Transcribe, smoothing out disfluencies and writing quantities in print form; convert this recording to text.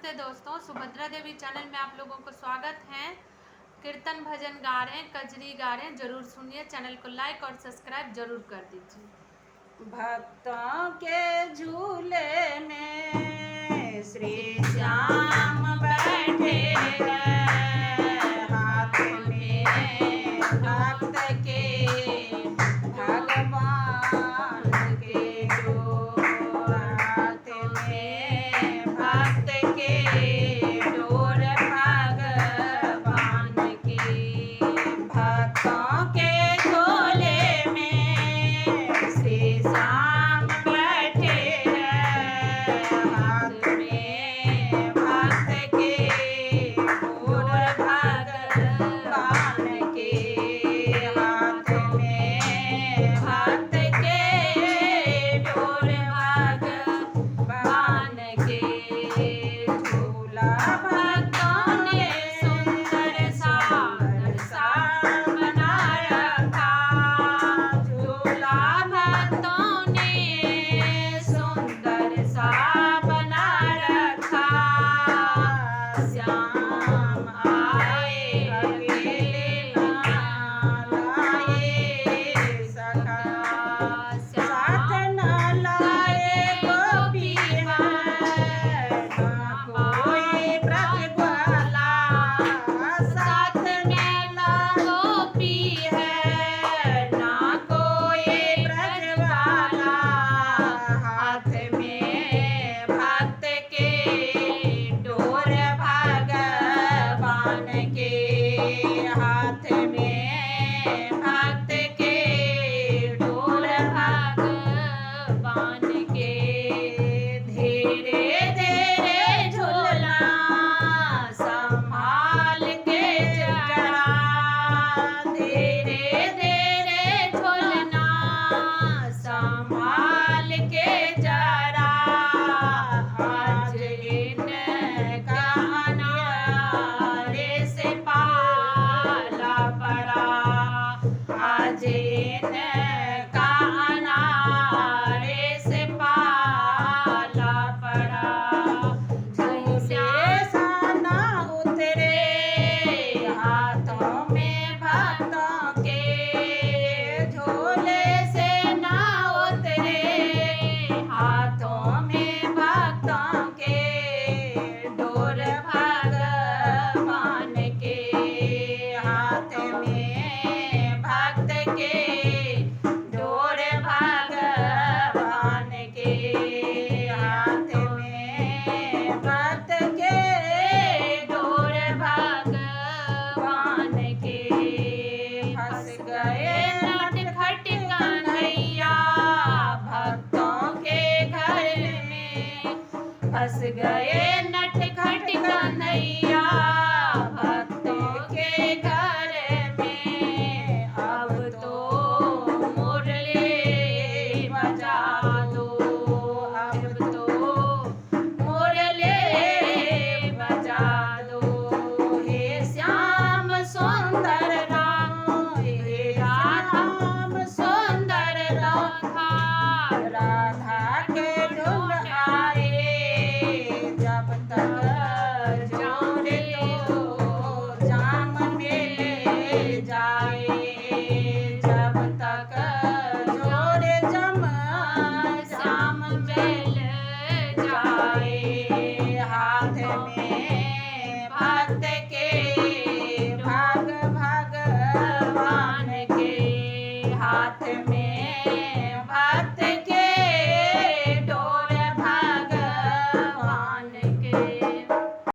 नमस्ते दोस्तों, सुभद्रा देवी चैनल में आप लोगों को स्वागत है। कीर्तन भजन गा रहे हैं, कजरी गा रहे हैं, जरूर सुनिए। चैनल को लाइक और सब्सक्राइब जरूर कर दीजिए। भक्तों के झूले में श्री श्याम बैठे हैं, हाथ में भक्त के भगवान के डोर, हाथ में भक्त के डोर भगवान की। भक्तों के झोले में श्री श्याम बैठे हैं, हाथ में भक्त के डोर भगवान के, हाथ में भक्त के डोर भगवान के। झूला भक्तों ने सुंदर सा बना रखा, झूला भक्तों ने सुंदर सा बना रखा। श्याम आए अकेले ना लाए सखा, साथ न लाए गोपी है ना कोई ब्रज ग्वाला, साथ में ना गोपी है ना कोई ब्रज वाला। हाथ में भक्त के डोर भगवान के, हाथ में भक्त के डोर भगवान के। धीरे धीरे झूलना संभाल के चढ़ा, धीरे धीरे झूलना संभाल के चढ़ा। आज इनका अनारे से पाला पड़ा, आज इनका अनारे से पाला पड़ा। झूले साना उतरे हाथों में भक्तों के, झूले से ना उतरे हाथों में भक्तों के डोर भगवान के, हाथ में भक्त के डोर भगवान के, हाथ में भक्त के डोर भगवान के। फंस गए नटखट कन्हैया भक्तों के घर में, फंस गए नटखट कन्हैया भक्तों के घर में। अब तो मुरली बजा दो, अब तो मुरली बजा दो। हे श्याम सुंदर राम, हे राम सुंदर राधा, राधा के ढूंढ आए जब तक जोड़े तो जाम मिल जाए, जब तक जोड़े जम श्याम मिल जाए। हाथ में भक्त के भगवान के, हाथ में